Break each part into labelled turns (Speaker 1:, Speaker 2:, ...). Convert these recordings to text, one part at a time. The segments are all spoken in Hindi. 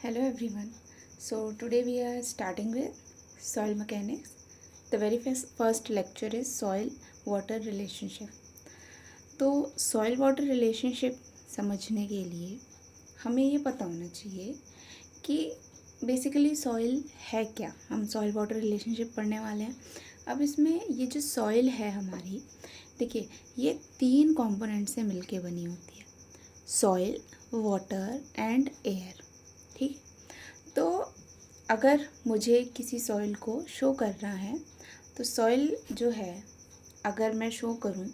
Speaker 1: Hello everyone. So today we are starting with soil mechanics. The very first lecture is soil water relationship. तो soil water relationship समझने के लिए हमें ये पता होना चाहिए कि बेसिकली सॉइल है क्या। हम सॉइल वाटर रिलेशनशिप पढ़ने वाले हैं। अब इसमें ये जो सॉइल है हमारी, देखिए ये 3 कंपोनेंट से मिलके बनी होती है, सॉइल, वाटर एंड एयर। ठीक, तो अगर मुझे किसी सॉइल को शो करना है तो सॉइल जो है अगर मैं शो करूं,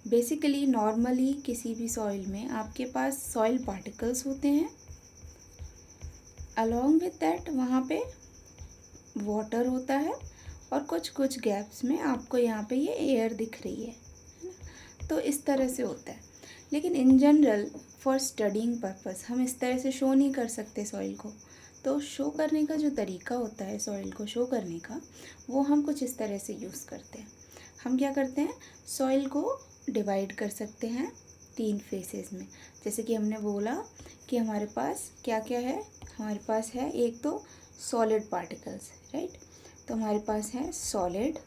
Speaker 1: बेसिकली नॉर्मली किसी भी सॉइल में आपके पास सॉइल पार्टिकल्स होते हैं, अलॉन्ग विथ दैट वहाँ पे वाटर होता है और कुछ कुछ गैप्स में आपको यहाँ पे ये एयर दिख रही है ना। तो इस तरह से होता है, लेकिन in general for studying purpose हम इस तरह से शो नहीं कर सकते सॉइल को। तो शो करने का जो तरीका होता है सॉइल को शो करने का, वो हम कुछ इस तरह से यूज़ करते हैं। हम क्या करते हैं, सॉइल को डिवाइड कर सकते हैं 3 फेसेस में। जैसे कि हमने बोला कि हमारे पास क्या क्या है, हमारे पास है एक तो सॉलिड पार्टिकल्स, राइट। तो हमारे पास है सॉलिड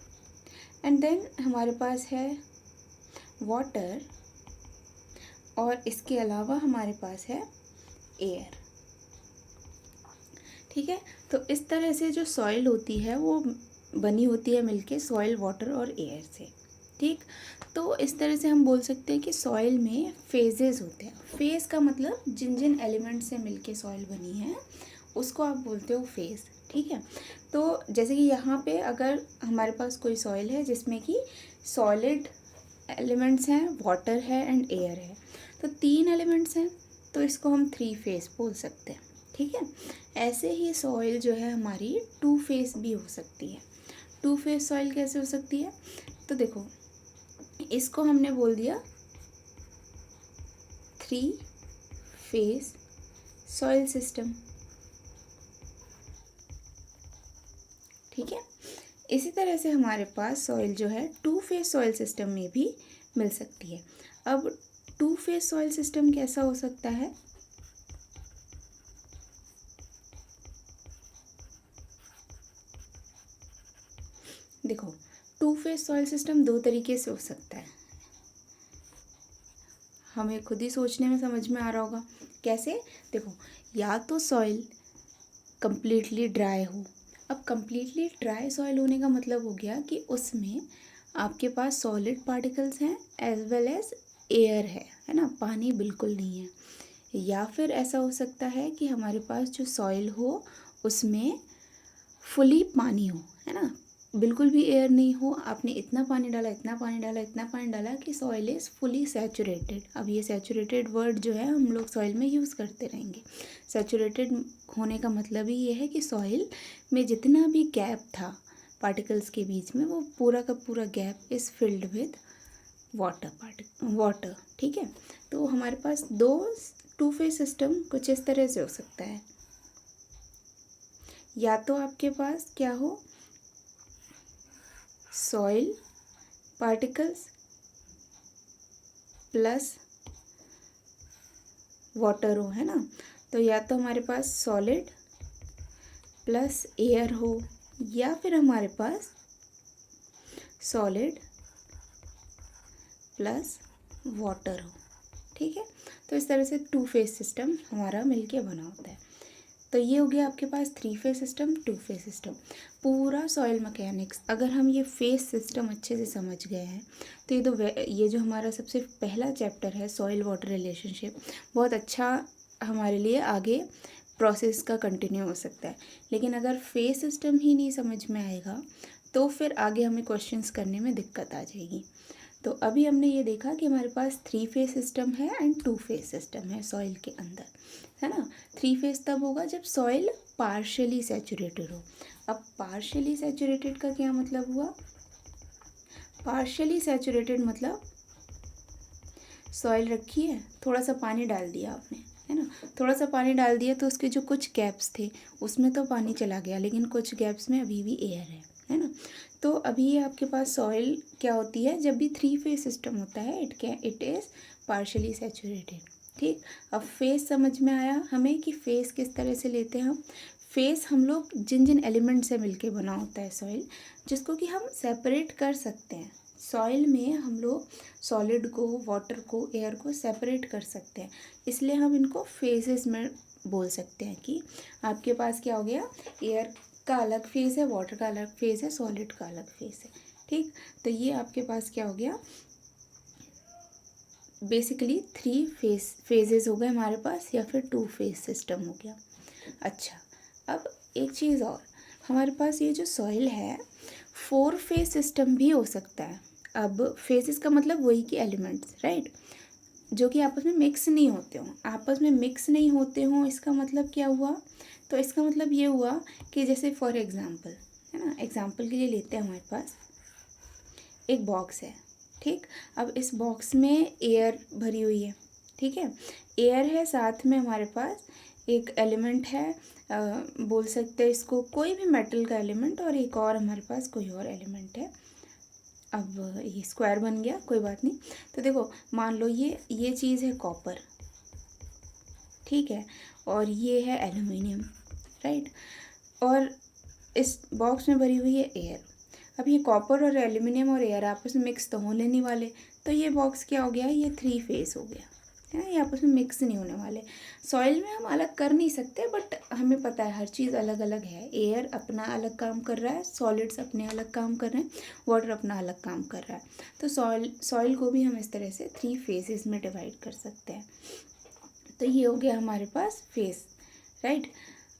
Speaker 1: एंड देन हमारे पास है वाटर और इसके अलावा हमारे पास है एयर। ठीक है, तो इस तरह से जो सॉइल होती है वो बनी होती है मिलके सॉइल, वाटर और एयर से। ठीक, तो इस तरह से हम बोल सकते हैं कि सॉइल में फेजेस होते हैं। फेज का मतलब जिन जिन एलिमेंट से मिलके सॉइल बनी है उसको आप बोलते हो फेज। ठीक है, तो जैसे कि यहाँ पे अगर हमारे पास कोई सॉइल है जिसमें कि सॉलिड एलिमेंट्स हैं, वाटर है एंड एयर है, तो 3 एलिमेंट्स हैं, तो इसको हम 3 फेज बोल सकते हैं। ठीक है, ऐसे ही सॉइल जो है हमारी 2 फेज भी हो सकती है। 2 फेज सॉइल कैसे हो सकती है, तो देखो इसको हमने बोल दिया 3 फेज सॉइल सिस्टम। ठीक है, इसी तरह से हमारे पास सॉइल जो है 2 फेज सॉइल सिस्टम में भी मिल सकती है। अब 2 फेज सॉइल सिस्टम कैसा हो सकता है, देखो 2 फेज सॉइल सिस्टम 2 तरीके से हो सकता है। हमें खुद ही सोचने में समझ में आ रहा होगा कैसे। देखो, या तो सॉइल कंप्लीटली ड्राई हो। अब कंप्लीटली ड्राई सॉइल होने का मतलब हो गया कि उसमें आपके पास सॉलिड पार्टिकल्स हैं एज वेल एज एयर है ना, पानी बिल्कुल नहीं है। या फिर ऐसा हो सकता है कि हमारे पास जो सॉइल हो उसमें फुली पानी हो, है ना, बिल्कुल भी एयर नहीं हो। आपने इतना पानी डाला, इतना पानी डाला, इतना पानी डाला कि सॉइल इज़ फुली सैचुरेटेड। अब ये सैचुरेटेड वर्ड जो है हम लोग सॉइल में यूज़ करते रहेंगे। सैचुरेटेड होने का मतलब ही ये है कि सॉइल में जितना भी गैप था पार्टिकल्स के बीच में, वो पूरा का पूरा gap is filled with water. ठीक है, तो हमारे पास 2 फेज सिस्टम कुछ इस तरह से हो सकता है। या तो आपके पास क्या हो, सॉइल पार्टिकल्स प्लस वाटर हो, है ना। तो या तो हमारे पास सॉलिड प्लस एयर हो, या फिर हमारे पास सॉलिड प्लस वाटर हो। ठीक है, तो इस तरह से 2 फेज सिस्टम हमारा मिलके बना होता है। तो ये हो गया आपके पास 3 फेज सिस्टम, 2 फेज सिस्टम। पूरा सॉइल मैकेनिक्स अगर हम ये फेज सिस्टम अच्छे से समझ गए हैं तो ये जो हमारा सबसे पहला चैप्टर है सॉइल वाटर रिलेशनशिप, बहुत अच्छा हमारे लिए आगे प्रोसेस का कंटिन्यू हो सकता है। लेकिन अगर फेज सिस्टम ही नहीं समझ में आएगा तो फिर आगे हमें क्वेश्चंस करने में दिक्कत आ जाएगी। तो अभी हमने ये देखा कि हमारे पास 3 फेज सिस्टम है एंड 2 फेज सिस्टम है सॉइल के अंदर, है ना। 3 फेज तब होगा जब सॉइल पार्शियली सैचुरेटेड हो। अब पार्शियली सैचुरेटेड का क्या मतलब हुआ, पार्शियली सैचुरेटेड मतलब सॉइल रखी है, थोड़ा सा पानी डाल दिया आपने, है ना, थोड़ा सा पानी डाल दिया तो उसके जो कुछ गैप्स थे उसमें तो पानी चला गया, लेकिन कुछ गैप्स में अभी भी एयर है ना। तो अभी ये आपके पास सॉइल क्या होती है, जब भी 3 फेज सिस्टम होता है इट इज़ पार्शली सैचुरेटेड। ठीक, अब फेस समझ में आया हमें कि फेस किस तरह से लेते हैं हम। फेस हम लोग जिन जिन एलिमेंट से मिलके बना होता है सॉइल, जिसको कि हम सेपरेट कर सकते हैं। सॉइल में हम लोग सॉलिड को, वाटर को, एयर को सेपरेट कर सकते हैं, इसलिए हम इनको फेजेस में बोल सकते हैं कि आपके पास क्या हो गया, एयर का अलग फेज है, वाटर का अलग फेज है, सॉलिड का अलग फेज है। ठीक, तो ये आपके पास क्या हो गया, बेसिकली 3 फेजेस हो गए हमारे पास, या फिर 2 फेज सिस्टम हो गया। अच्छा, अब एक चीज़ और, हमारे पास ये जो सॉइल है 4 फेज सिस्टम भी हो सकता है। अब फेजेस का मतलब वही कि एलिमेंट्स, राइट, जो कि आपस में मिक्स नहीं होते हों। आपस में मिक्स नहीं होते हों इसका मतलब क्या हुआ, तो इसका मतलब ये हुआ कि जैसे फॉर एग्ज़ाम्पल, है ना, एग्ज़ाम्पल के लिए लेते हैं, हमारे पास एक बॉक्स है। ठीक, अब इस बॉक्स में एयर भरी हुई है। ठीक है, एयर है, साथ में हमारे पास एक एलिमेंट है, बोल सकते हैं इसको कोई भी मेटल का एलिमेंट, और एक और हमारे पास कोई और एलिमेंट है। अब ये स्क्वायर बन गया, कोई बात नहीं। तो देखो, मान लो ये चीज़ है कॉपर, ठीक है, और ये है एल्युमिनियम, राइट, और इस बॉक्स में भरी हुई है एयर। अब ये कॉपर और एल्युमिनियम और एयर आपस में मिक्स तो होने नहीं वाले, तो ये बॉक्स क्या हो गया, ये 3 फेस हो गया, है ना, ये आपस में मिक्स नहीं होने वाले। सॉइल में हम अलग कर नहीं सकते, बट हमें पता है हर चीज़ अलग अलग है। एयर अपना अलग काम कर रहा है, सॉलिड्स अपने अलग काम कर रहे हैं, वाटर अपना अलग काम कर रहा है। तो सॉइल को भी हम इस तरह से 3 फेजेस में डिवाइड कर सकते हैं। तो ये हो गया हमारे पास फेस, राइट।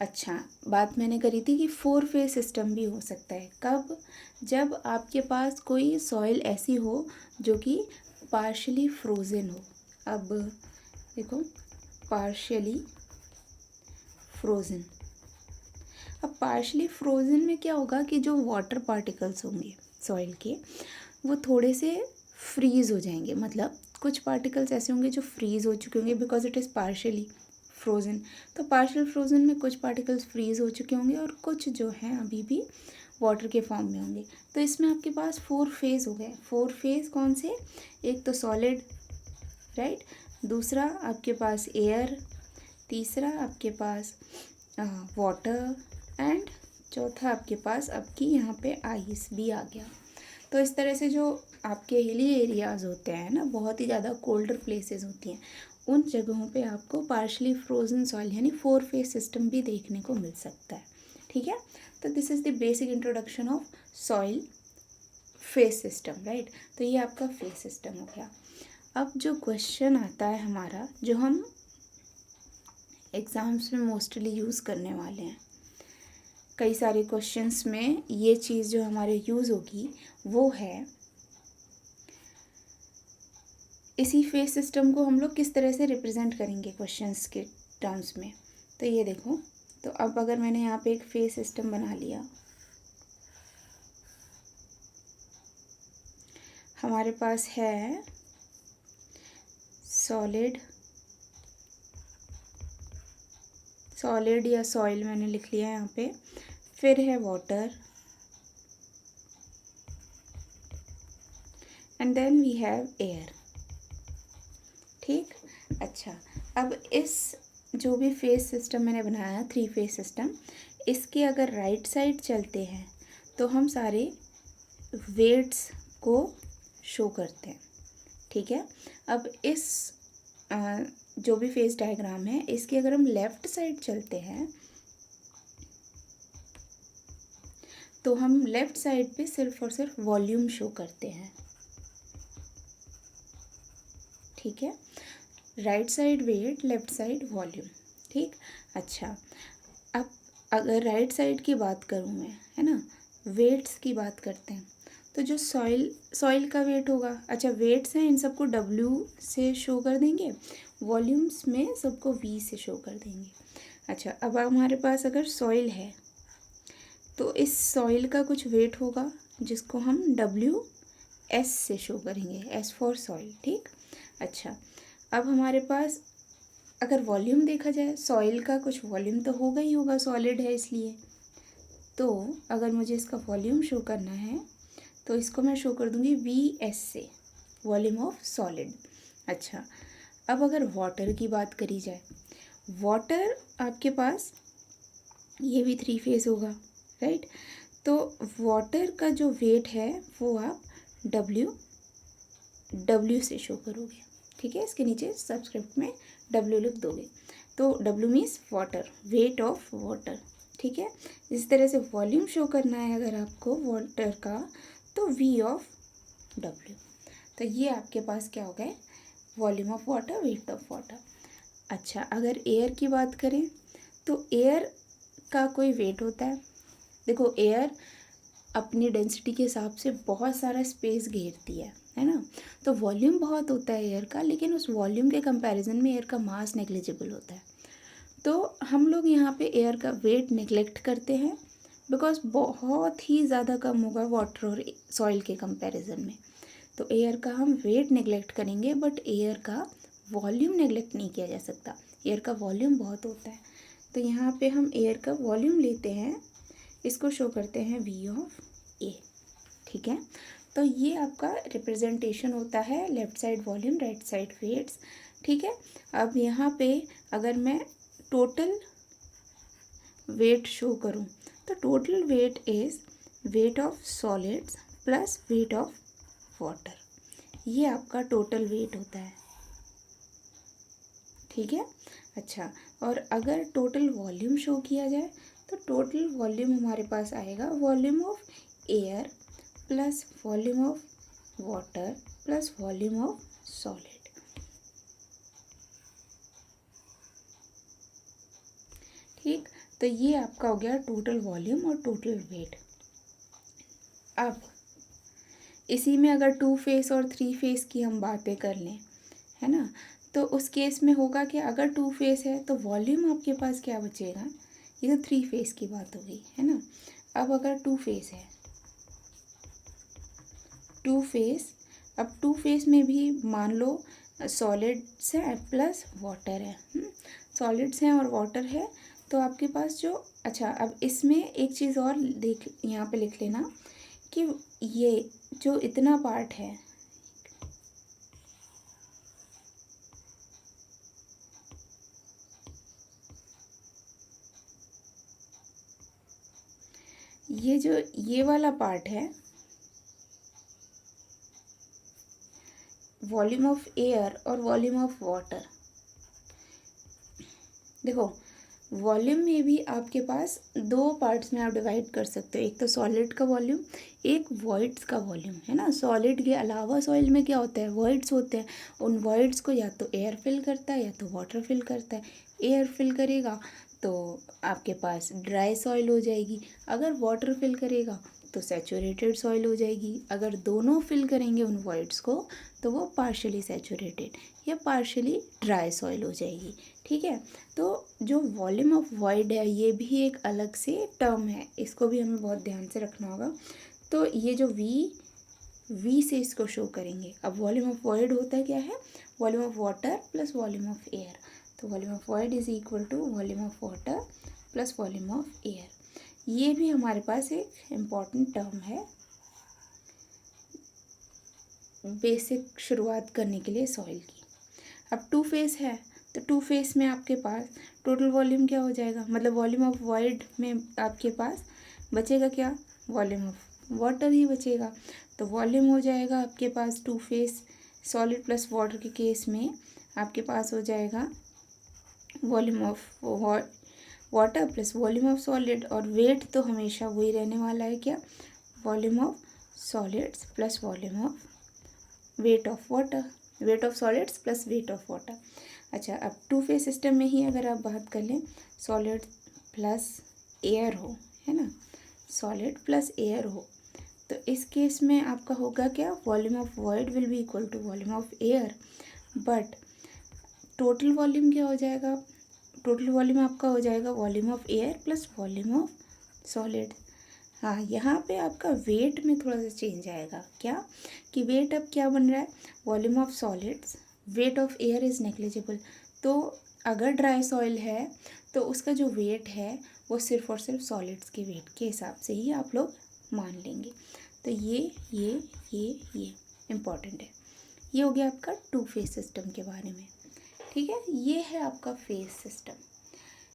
Speaker 1: अच्छा, बात मैंने करी थी कि 4 फेज सिस्टम भी हो सकता है। कब, जब आपके पास कोई सॉइल ऐसी हो जो कि पार्शली फ्रोज़न हो। अब देखो, पार्शली फ्रोज़न, अब पार्शली फ्रोज़न में क्या होगा कि जो वाटर पार्टिकल्स होंगे सॉइल के, वो थोड़े से फ्रीज़ हो जाएंगे। मतलब कुछ पार्टिकल्स ऐसे होंगे जो फ्रीज़ हो चुके होंगे because it is partially frozen. तो पार्शियल फ्रोज़न में कुछ पार्टिकल्स फ्रीज़ हो चुके होंगे और कुछ जो हैं अभी भी वाटर के फॉर्म में होंगे। तो इसमें आपके पास 4 फेज़ हो गए। 4 फेज़ कौन से, एक तो सॉलिड, राइट, दूसरा आपके पास एयर, तीसरा आपके पास वाटर, एंड चौथा आपके पास आपकी यहाँ पे आइस भी आ गया। तो इस तरह से जो आपके हिली एरियाज़ होते हैं ना, बहुत ही ज़्यादा कोल्डर प्लेसेस होती हैं, उन जगहों पे आपको पार्शली फ्रोज़न सॉइल यानी 4 फेज सिस्टम भी देखने को मिल सकता है। ठीक है, तो this is the basic introduction of soil phase system, right. तो ये आपका फेज सिस्टम हो गया। अब जो क्वेश्चन आता है हमारा, जो हम एग्ज़ाम्स में मोस्टली यूज़ करने वाले हैं, कई सारे क्वेश्चंस में ये चीज़ जो हमारे यूज़ होगी वो है, इसी फेज सिस्टम को हम लोग किस तरह से रिप्रेजेंट करेंगे क्वेश्चंस के टर्म्स में। तो ये देखो, तो अब अगर मैंने यहाँ पे एक फेज सिस्टम बना लिया, हमारे पास है सॉलिड या सॉइल मैंने लिख लिया यहाँ पे, फिर है water, and then we have air. ठीक, अच्छा, अब इस जो भी फेज सिस्टम मैंने बनाया 3 फेज सिस्टम, इसके अगर राइट साइड चलते हैं तो हम सारे वेट्स को शो करते हैं। ठीक है, अब इस जो भी फेज डायग्राम है, इसके अगर हम लेफ़्ट साइड चलते हैं तो हम लेफ़्ट साइड पे सिर्फ और सिर्फ वॉल्यूम शो करते हैं। ठीक है, right side weight, left side volume. ठीक, अच्छा, अब अगर राइट साइड की बात करूँ मैं, है ना, वेट्स की बात करते हैं, तो जो सॉइल का वेट होगा, अच्छा वेट्स हैं, इन सबको W से शो कर देंगे, वॉल्यूम्स में सबको V से शो कर देंगे। अच्छा, अब हमारे पास अगर सॉइल है तो इस सॉइल का कुछ वेट होगा जिसको हम WS से शो करेंगे, S फॉर सॉइल। ठीक, अच्छा, अब हमारे पास अगर वॉल्यूम देखा जाए, सॉइल का कुछ वॉल्यूम तो होगा ही होगा, सॉलिड है इसलिए, तो अगर मुझे इसका वॉल्यूम शो करना है तो इसको मैं शो कर दूँगी VS से, वॉल्यूम ऑफ सॉलिड। अच्छा, अब अगर वाटर की बात करी जाए, वाटर आपके पास ये भी 3 फेस होगा, राइट। तो वाटर का जो वेट है वो आप W से शो करोगे, ठीक है। इसके नीचे सब्सक्रिप्ट में W लिख दोगे। तो W means water, weight of water, ठीक है। इस तरह से वॉल्यूम शो करना है अगर आपको वाटर का, तो V ऑफ W। तो ये आपके पास क्या हो गया, volume of water, weight of water. अच्छा, अगर एयर की बात करें तो एयर का कोई वेट होता है। देखो, एयर अपनी डेंसिटी के हिसाब से बहुत सारा स्पेस घेरती है ना। तो वॉल्यूम बहुत होता है एयर का, लेकिन उस वॉल्यूम के कंपैरिजन में एयर का मास नेग्लिजिबल होता है। तो हम लोग यहाँ पे एयर का वेट नेग्लेक्ट करते हैं, बिकॉज बहुत ही ज़्यादा कम होगा वाटर और सॉइल के कंपैरिजन में। तो एयर का हम वेट नेग्लेक्ट करेंगे, बट एयर का वॉल्यूम नेग्लेक्ट नहीं किया जा सकता। एयर का वॉल्यूम बहुत होता है, तो यहाँ पे हम एयर का वॉल्यूम लेते हैं, इसको शो करते हैं V ऑफ A, ठीक है। तो ये आपका रिप्रेजेंटेशन होता है, left side volume, right side weights, ठीक है। अब यहाँ पे अगर मैं टोटल वेट शो करूँ तो total weight is weight of solids plus weight of water, ये आपका टोटल वेट होता है, ठीक है। अच्छा, और अगर टोटल वॉल्यूम शो किया जाए तो टोटल वॉल्यूम हमारे पास आएगा volume of air plus volume of water plus volume of solid, ठीक। तो ये आपका हो गया टोटल वॉल्यूम और टोटल वेट। अब इसी में अगर 2 फेस और 3 फेस की हम बातें कर लें, है ना, तो उस केस में होगा कि अगर 2 फेस है तो वॉल्यूम आपके पास क्या बचेगा, ये तो 3 फेस की बात हो गई, है ना। अब अगर 2 फेस है, 2 फेस, अब 2 फेस में भी मान लो सॉलिड्स हैं प्लस वाटर है, सॉलिड्स हैं और वाटर है, तो आपके पास जो, अच्छा अब इसमें एक चीज़ और देख, यहाँ पे लिख लेना कि ये जो इतना पार्ट है, ये जो ये वाला पार्ट है वॉल्यूम ऑफ एयर और वॉल्यूम ऑफ वाटर, देखो वॉल्यूम में भी आपके पास 2 पार्ट्स में आप डिवाइड कर सकते हो, एक तो सॉलिड का वॉल्यूम, एक वॉइड्स का वॉल्यूम, है ना। सॉलिड के अलावा सॉइल में क्या होता है, वॉइड्स होते हैं। उन वॉइड्स को या तो एयर फिल करता है या तो वाटर फिल करता है। एयर फिल करेगा तो आपके पास ड्राई सॉइल हो जाएगी, अगर वाटर फिल करेगा तो सैचुरेटेड सॉइल हो जाएगी। अगर दोनों फिल करेंगे उन वॉइड्स को तो वो पार्शियली सैचुरेटेड या पार्शियली ड्राई सॉइल हो जाएगी, ठीक है। तो जो वॉल्यूम ऑफ वॉइड है ये भी एक अलग से टर्म है, इसको भी हमें बहुत ध्यान से रखना होगा। तो ये जो V से इसको शो करेंगे। अब वॉल्यूम ऑफ वॉइड होता क्या है, volume of water plus volume of air. तो volume of void is equal to volume of water plus volume of air. ये भी हमारे पास एक इम्पॉर्टेंट टर्म है बेसिक शुरुआत करने के लिए सॉइल की। अब 2 फेस है तो 2 फेस में आपके पास टोटल वॉल्यूम क्या हो जाएगा, मतलब वॉल्यूम ऑफ वॉइड में आपके पास बचेगा क्या, वॉल्यूम ऑफ वाटर ही बचेगा। तो वॉल्यूम हो जाएगा आपके पास 2 फेस सॉलिड प्लस वाटर के केस में आपके पास हो जाएगा volume of water plus volume of solid, और वेट तो हमेशा वही रहने वाला है क्या, volume of solids plus volume of weight of water, weight of solids plus weight of water. अच्छा, अब 2 फेस सिस्टम में ही अगर आप बात कर लें, सॉलिड प्लस एयर हो, है ना, सॉलिड प्लस एयर हो, तो इस केस में आपका होगा क्या, volume of void will be equal to volume of air, but total volume क्या हो जाएगा, टोटल वॉल्यूम आपका हो जाएगा volume of air plus volume of solid. हाँ, यहाँ पे आपका वेट में थोड़ा सा चेंज आएगा, क्या कि वेट अब क्या बन रहा है, volume of solids, weight of air is negligible, तो अगर ड्राई सॉइल है तो उसका जो वेट है वो सिर्फ और सिर्फ सॉलिड्स के वेट के हिसाब से ही आप लोग मान लेंगे। तो ये इम्पॉर्टेंट है। ये हो गया आपका टू फेज सिस्टम के बारे में। ठीक है, ये है आपका फेज सिस्टम।